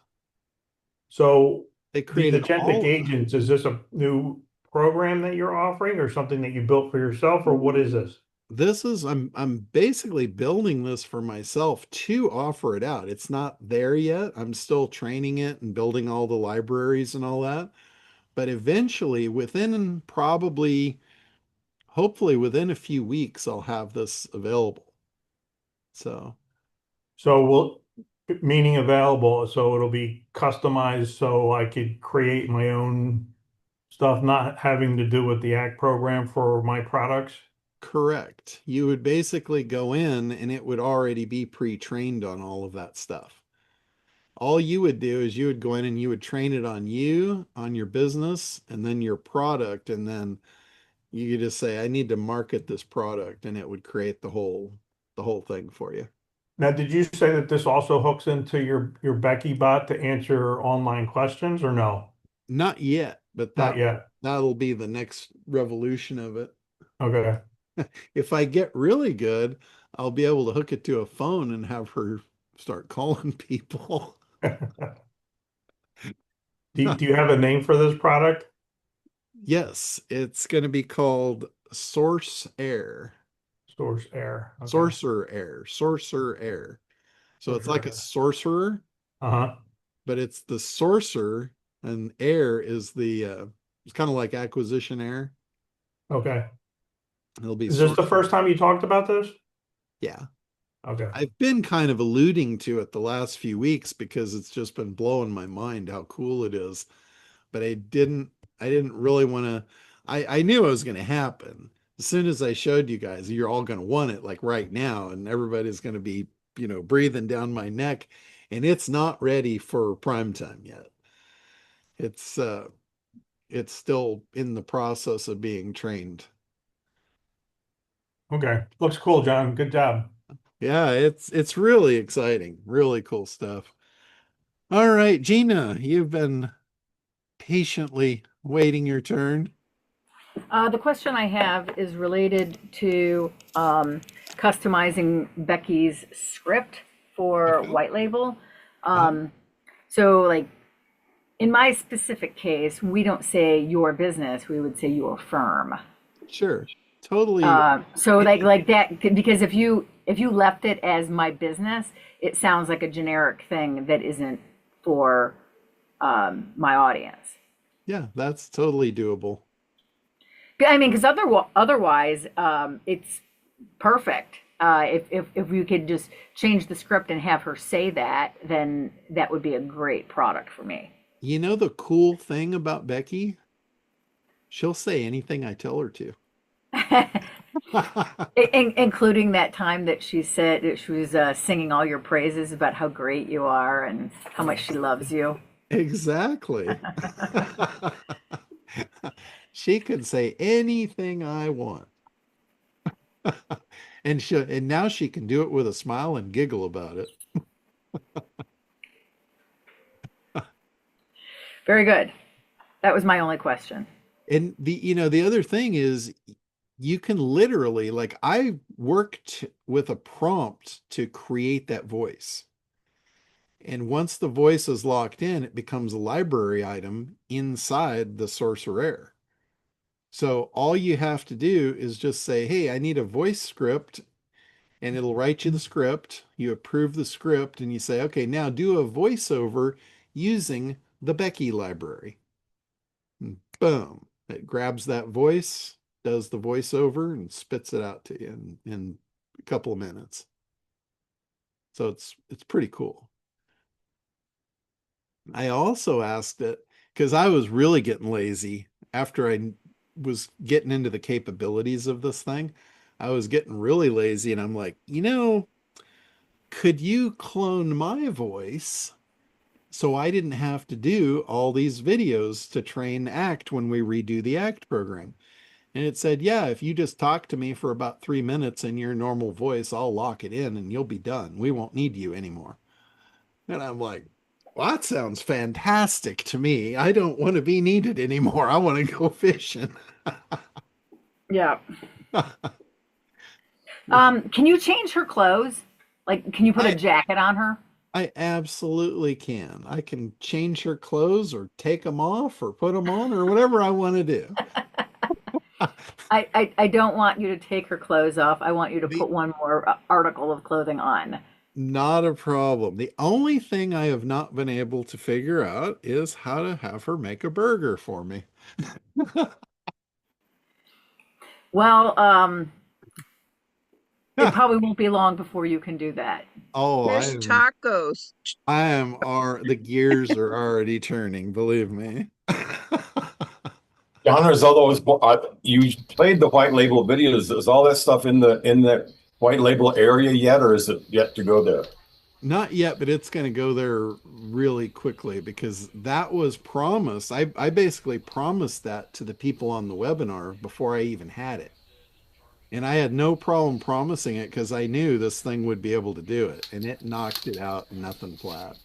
so They these created agentic all of them. agents, is this a new program that you're offering or something that you built for yourself, or what is this? This is I'm basically building this for myself to offer it out. It's not there yet. I'm still training it and building all the libraries and all that. But eventually, within probably, hopefully within a few weeks, I'll have this available. So So will meaning available, so it'll be customized so I could create my own stuff, not having to do with the ACT program for my products. correct. You would basically go in and it would already be pre-trained on all of that stuff. All you would do is you would go in and you would train it on you, on your business, and then your product, and then you could just say, I need to market this product, and it would create the whole thing for you. Now, did you say that this also hooks into your Becky bot to answer online questions or no? Not yet, but Not yet. that'll be the next revolution of it. Okay. If I get really good, I'll be able to hook it to a phone and have her start calling people. Do you have a name for this product? Yes, it's going to be called Source Air. Source Air. Okay. Sorcerer Air. Sorcerer Air. So it's Source like a Air. sorcerer, Uh-huh. but it's the sorcerer, and air is the it's kind of like acquisition air. Okay. It'll be Is this the sorcerer. first time you talked about this? Yeah. Okay. I've been kind of alluding to it the last few weeks because it's just been blowing my mind how cool it is. But I didn't really want to I knew it was going to happen. As soon as I showed you guys, you're all going to want it like right now, and everybody's going to be, breathing down my neck, and it's not ready for prime time yet. It's it's still in the process of being trained. Okay. Looks cool, John. Good job. Yeah, it's really exciting, really cool stuff. All right, Gina, you've been patiently waiting your turn. The question I have is related to customizing Becky's script for Okay. white label. Uh, Um, so, like in my specific case, we don't say your business; we would say your firm. sure. Totally. So, like Any, like that, because if you left it as my business, it sounds like a generic thing that isn't for my audience. yeah, that's totally doable. I mean, because otherwise, it's perfect. If we could just change the script and have her say that, then that would be a great product for me. You know the cool thing about Becky? She'll say anything I tell her to. Including that time that she said that she was singing all your praises about how great you are and how much she loves you. Exactly. She could say anything I want. And now she can do it with a smile and giggle about it. Very good. That was my only question. And the other thing is you can literally, like, I worked with a prompt to create that voice. And once the voice is locked in, it becomes a library item inside the Sorcerer. So all you have to do is just say, "Hey, I need a voice script," and it'll write you the script. You approve the script and you say, "Okay, now do a voiceover using the Becky library." And boom, it grabs that voice, does the voiceover, and spits it out to you in a couple of minutes. So it's pretty cool. I also asked it because I was really getting lazy after I was getting into the capabilities of this thing. I was getting really lazy, and I'm like, could you clone my voice so I didn't have to do all these videos to train ACT when we redo the ACT program? And it said, yeah, if you just talk to me for about 3 minutes in your normal voice, I'll lock it in and you'll be done. We won't need you anymore. And I'm like, well, that sounds fantastic to me. I don't want to be needed anymore. I want to go fishing. Yeah. Can you change her clothes? Like, can you put a I jacket on her? I absolutely can. I can change her clothes or take them off or put them on or whatever I want to do. I don't want you to take her clothes off. I want you to The put one more article of clothing on. Not a problem. The only thing I have not been able to figure out is how to have her make a burger for me. Well, it probably won't be long before you can do that. Oh, Fish tacos. the gears are already turning, believe me. John, is all those you played the white label videos? Is all that stuff in the white label area yet, or is it yet to go there? Not yet, but it's going to go there really quickly because that was promised. I basically promised that to the people on the webinar before I even had it. And I had no problem promising it because I knew this thing would be able to do it. And it knocked it out, nothing flat.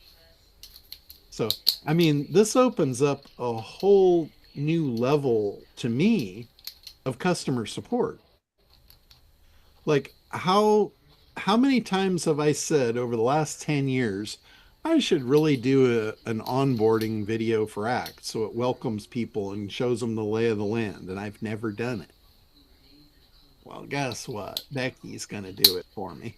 So, I mean, this opens up a whole new level to me of customer support. Like how many times have I said over the last 10 years, I should really do an onboarding video for ACT so it welcomes people and shows them the lay of the land, and I've never done it. Well, guess what? Becky's going to do it for me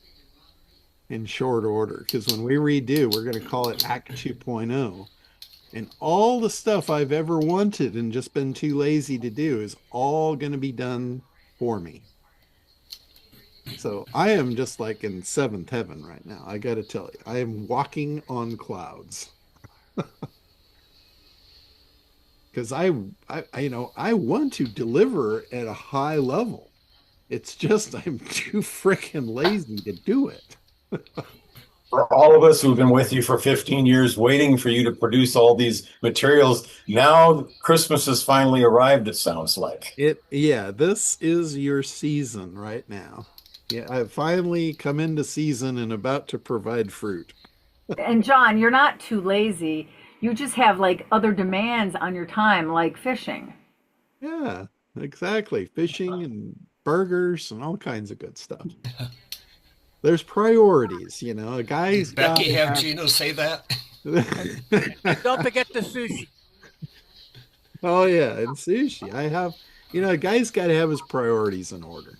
in short order because when we redo, we're going to call it Act 2.0. And all the stuff I've ever wanted and just been too lazy to do is all going to be done for me. So I am just like in seventh heaven right now. I got to tell you, I am walking on clouds because I want to deliver at a high level. It's just I'm too freaking lazy to do it. For all of us who've been with you for 15 years, waiting for you to produce all these materials, now Christmas has finally arrived, it sounds like. Yeah, this is your season right now. Yeah, I've finally come into season and about to provide fruit. And John, you're not too lazy. You just have like other demands on your time, like fishing. Yeah, exactly. Fishing and burgers and all kinds of good stuff. There's priorities, you know. A guy's Did got Becky to have have. Gino say that? Don't forget the sushi. Oh yeah, and sushi. I have, a guy's got to have his priorities in order.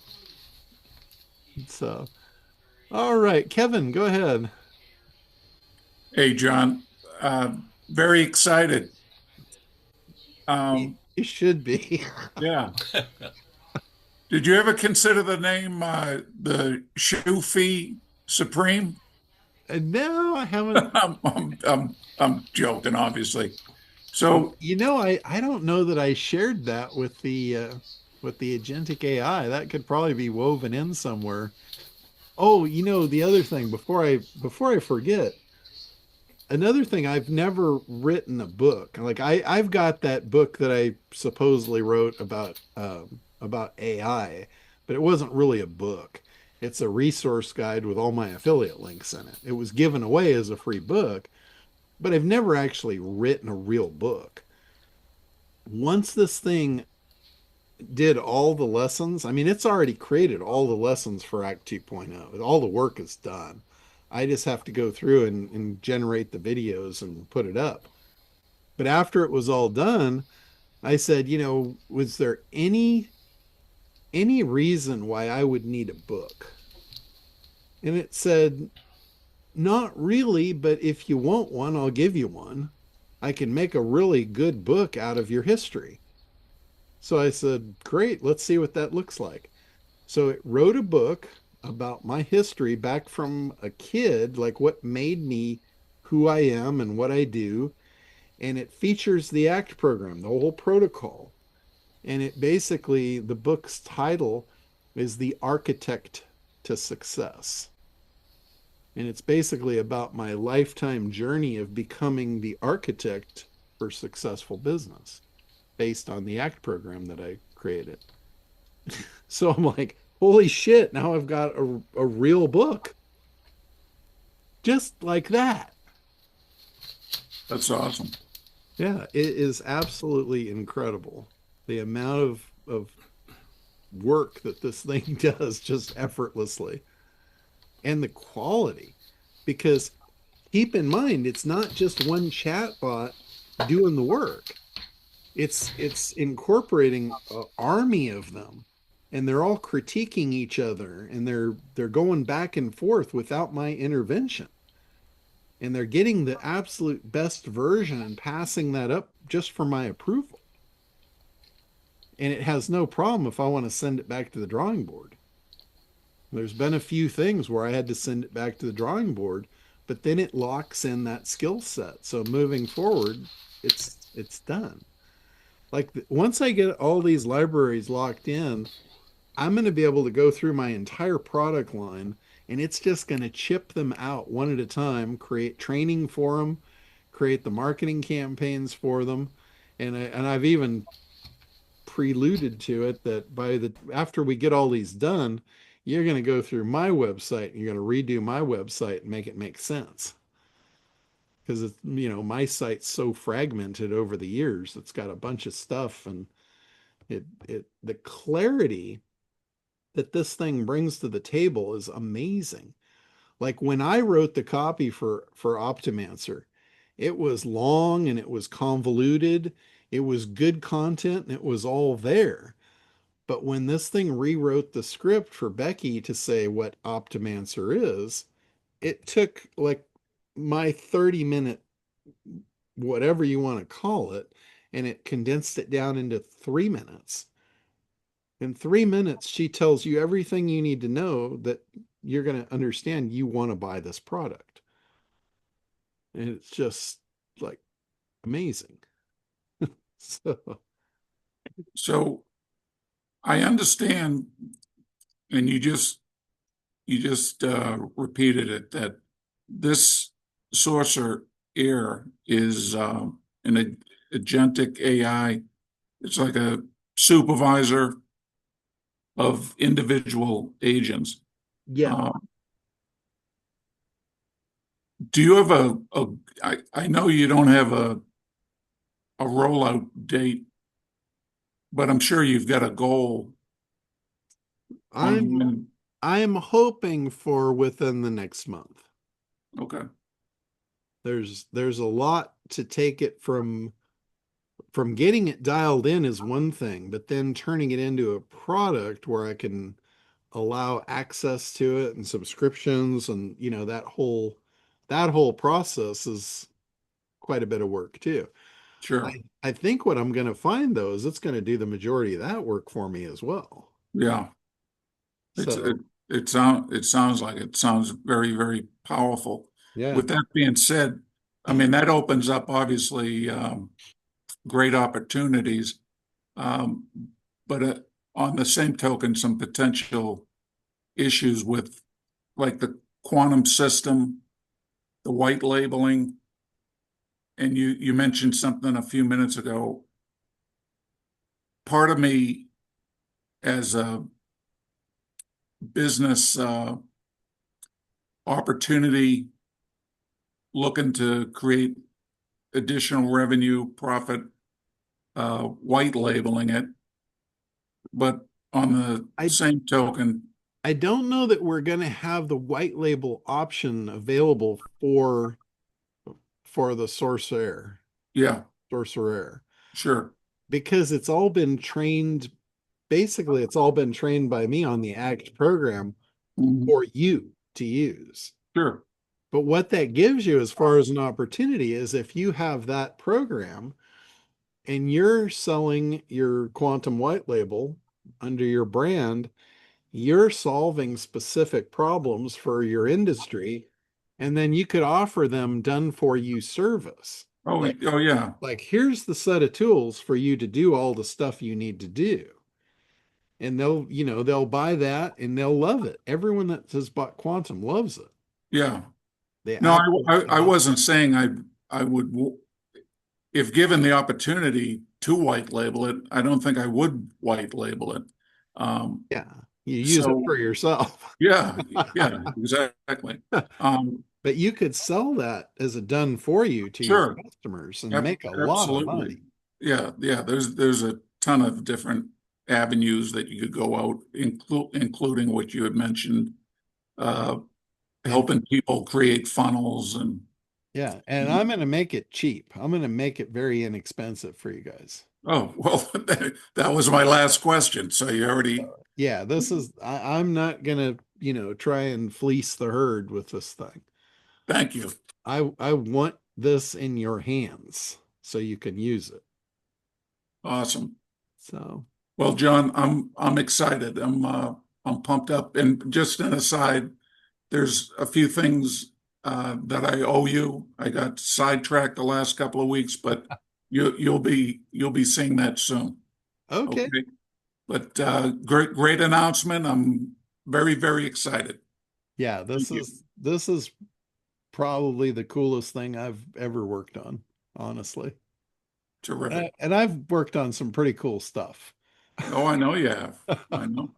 So, all right, Kevin, go ahead. Hey, John, very excited. You should be. Yeah. Did you ever consider the name the Shoe Fee Supreme? No, I haven't. I'm joking, obviously. So, I don't know that I shared that with the agentic AI. That could probably be woven in somewhere. Oh, the other thing before I forget, another thing, I've never written a book. Like I've got that book that I supposedly wrote about AI, but it wasn't really a book. It's a resource guide with all my affiliate links in it. It was given away as a free book, but I've never actually written a real book. Once this thing did all the lessons, I mean, it's already created all the lessons for Act 2.0. All the work is done. I just have to go through and generate the videos and put it up. But after it was all done, I said, was there any reason why I would need a book? And it said, not really, but if you want one, I'll give you one. I can make a really good book out of your history. So I said, great, let's see what that looks like. So it wrote a book about my history back from a kid, like what made me who I am and what I do. And it features the ACT program, the whole protocol. And it basically, the book's title is The Architect to Success. And it's basically about my lifetime journey of becoming the architect for successful business based on the ACT program that I created. So I'm like, holy shit, now I've got a real book. Just like that. That's awesome. Yeah, it is absolutely incredible. The amount of work that this thing does just effortlessly. And the quality. Because keep in mind, it's not just one chatbot doing the work. It's incorporating an army of them, and they're all critiquing each other, and they're going back and forth without my intervention. And they're getting the absolute best version and passing that up just for my approval. And it has no problem if I want to send it back to the drawing board. There's been a few things where I had to send it back to the drawing board, but then it locks in that skill set. So moving forward, it's done. Like once I get all these libraries locked in, I'm going to be able to go through my entire product line, and it's just going to chip them out one at a time, create training for them, create the marketing campaigns for them. And I've even preluded to it that after we get all these done, you're going to go through my website and you're going to redo my website and make it make sense. Because it's, my site's so fragmented over the years. It's got a bunch of stuff, and the clarity that this thing brings to the table is amazing. Like when I wrote the copy for Optimancer, it was long and it was convoluted. It was good content and it was all there. But when this thing rewrote the script for Becky to say what Optimancer is, it took like my 30-minute, whatever you want to call it, and it condensed it down into 3 minutes. In 3 minutes, she tells you everything you need to know that you're going to understand you want to buy this product. And it's just like amazing. So, So I understand, and you just repeated it, that this Sorcerer Air is an agentic AI. It's like a supervisor of individual agents. yeah, Uh, do you have I know you don't have a rollout date, but I'm sure you've got a goal on I'm when. I'm hoping for within the next month. Okay, There's a lot to take it from getting it dialed in is one thing, but then turning it into a product where I can allow access to it and subscriptions and that whole process is quite a bit of work too. sure. I think what I'm going to find though is it's going to do the majority of that work for me as well. Yeah. It's So it sounds like it sounds very, very powerful. yeah, With that being said, I mean, that opens up obviously great opportunities. Um, but on the same token, some potential issues with like the quantum system, the white labeling, and you mentioned something a few minutes ago. Part of me as a business opportunity looking to create additional revenue, profit, white labeling it. But on the I same token, I don't know that we're going to have the white label option available for the yeah, sorcerer sure. because it's all been trained by me on the ACT program Mhm. for you to use. Sure. But what that gives you as far as an opportunity is if you have that program and you're selling your quantum white label under your brand, you're solving specific problems for your industry, and then you could offer them done for you service. Oh, Like, oh yeah, like here's the set of tools for you to do all the stuff you need to do. And they'll buy that and they'll love it. Everyone that has bought quantum loves it. yeah. They No, absolutely I love it. wasn't saying I would, if given the opportunity to white label it, I don't think I would white label it. Um, Yeah. You use it so for yourself. yeah, yeah, exactly. Um, But you could sell that as a done for you to your sure, customers and make a lot of absolutely. money. Yeah, yeah. There's a ton of different avenues that you could go out, including what you had mentioned, uh, And helping people create funnels and. yeah, and I'm going to make it cheap. I'm going to make it very inexpensive for you guys. Oh, well, that was my last question. So you already, Yeah, I'm not going to, try and fleece the herd with this thing. thank you. I want this in your hands so you can use it. Awesome. So, Well, John, I'm excited. I'm pumped up. And just an aside, there's a few things that I owe you. I got sidetracked the last couple of weeks, but you'll be seeing that soon. okay. Okay. But great announcement. I'm very, very excited. Yeah, Thank you. this is probably the coolest thing I've ever worked on, honestly. Terrific. And I've worked on some pretty cool stuff. Oh, I know you have. I know.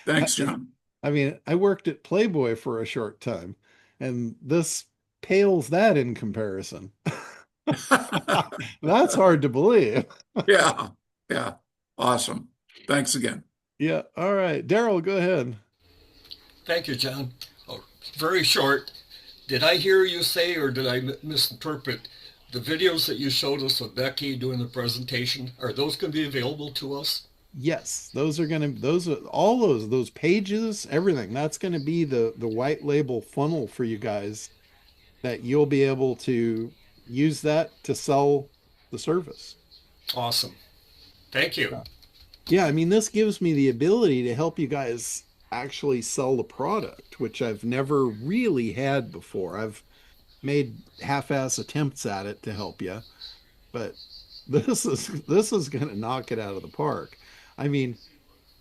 Thanks, And John. I mean, I worked at Playboy for a short time, and this pales that in comparison. That's hard to believe. Yeah. Yeah. Awesome. Thanks again. Yeah. All right. Daryl, go ahead. Thank you, John. Oh, very short. Did I hear you say, or did I misinterpret, the videos that you showed us of Becky doing the presentation? Are those going to be available to us? Yes, those are all those pages, everything. That's gonna be the white label funnel for you guys that you'll be able to use that to sell the service. Awesome. Thank you. Yeah, I mean, this gives me the ability to help you guys actually sell the product, which I've never really had before. I've made half-ass attempts at it to help you, but this is going to knock it out of the park. I mean,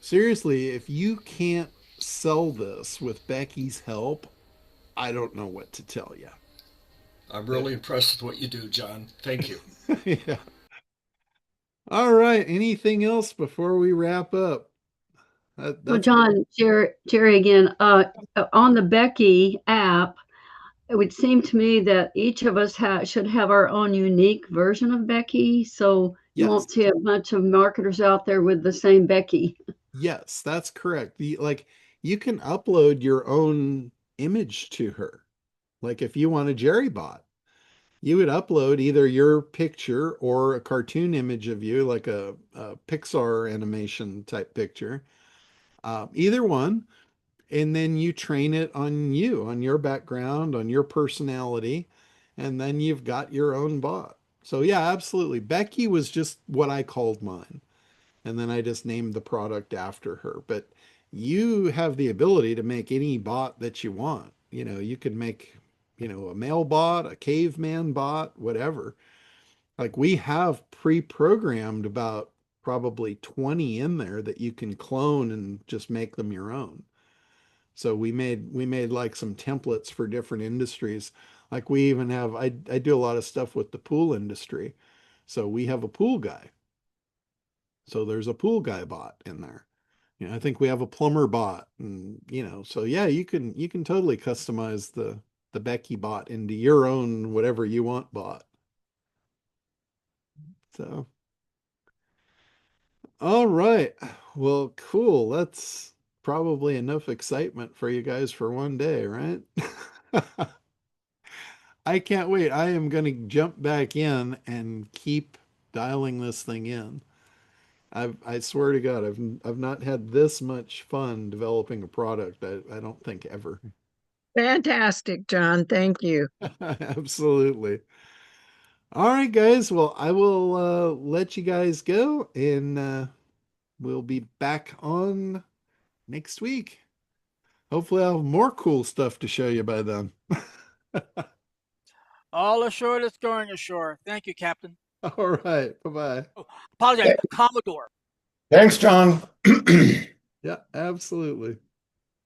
seriously, if you can't sell this with Becky's help, I don't know what to tell you. I'm really impressed with what you do, John. Thank you. Yeah. All right. Anything else before we wrap up? Well, That's John, Jerry again, on the Becky app, it would seem to me that each of us should have our own unique version of Becky. So you yes. won't see a bunch of marketers out there with the same Becky. Yes, that's correct. Like you can upload your own image to her. Like if you want a Jerry bot, you would upload either your picture or a cartoon image of you, like a Pixar animation type picture, either one, and then you train it on you, on your background, on your personality, and then you've got your own bot. So yeah, absolutely. Becky was just what I called mine, and then I just named the product after her. But you have the ability to make any bot that you want. You could make, a mail bot, a caveman bot, whatever. Like we have pre-programmed about probably 20 in there that you can clone and just make them your own. So we made like some templates for different industries. Like we even have I do a lot of stuff with the pool industry. So we have a pool guy. So there's a pool guy bot in there. I think we have a plumber bot and so yeah, you can totally customize the Becky bot into your own whatever you want bot. So all right. Well, cool. That's probably enough excitement for you guys for one day, right? I can't wait. I am going to jump back in and keep dialing this thing in. I swear to God, I've not had this much fun developing a product. I don't think ever. Fantastic, John. Thank you. Absolutely. All right, guys. Well, I will let you guys go, and we'll be back on next week. Hopefully, I'll have more cool stuff to show you by then. All ashore that's going ashore. Thank you, Captain. All right. Bye-bye. Oh, apologize, Commodore. Thanks, John. Yeah, absolutely.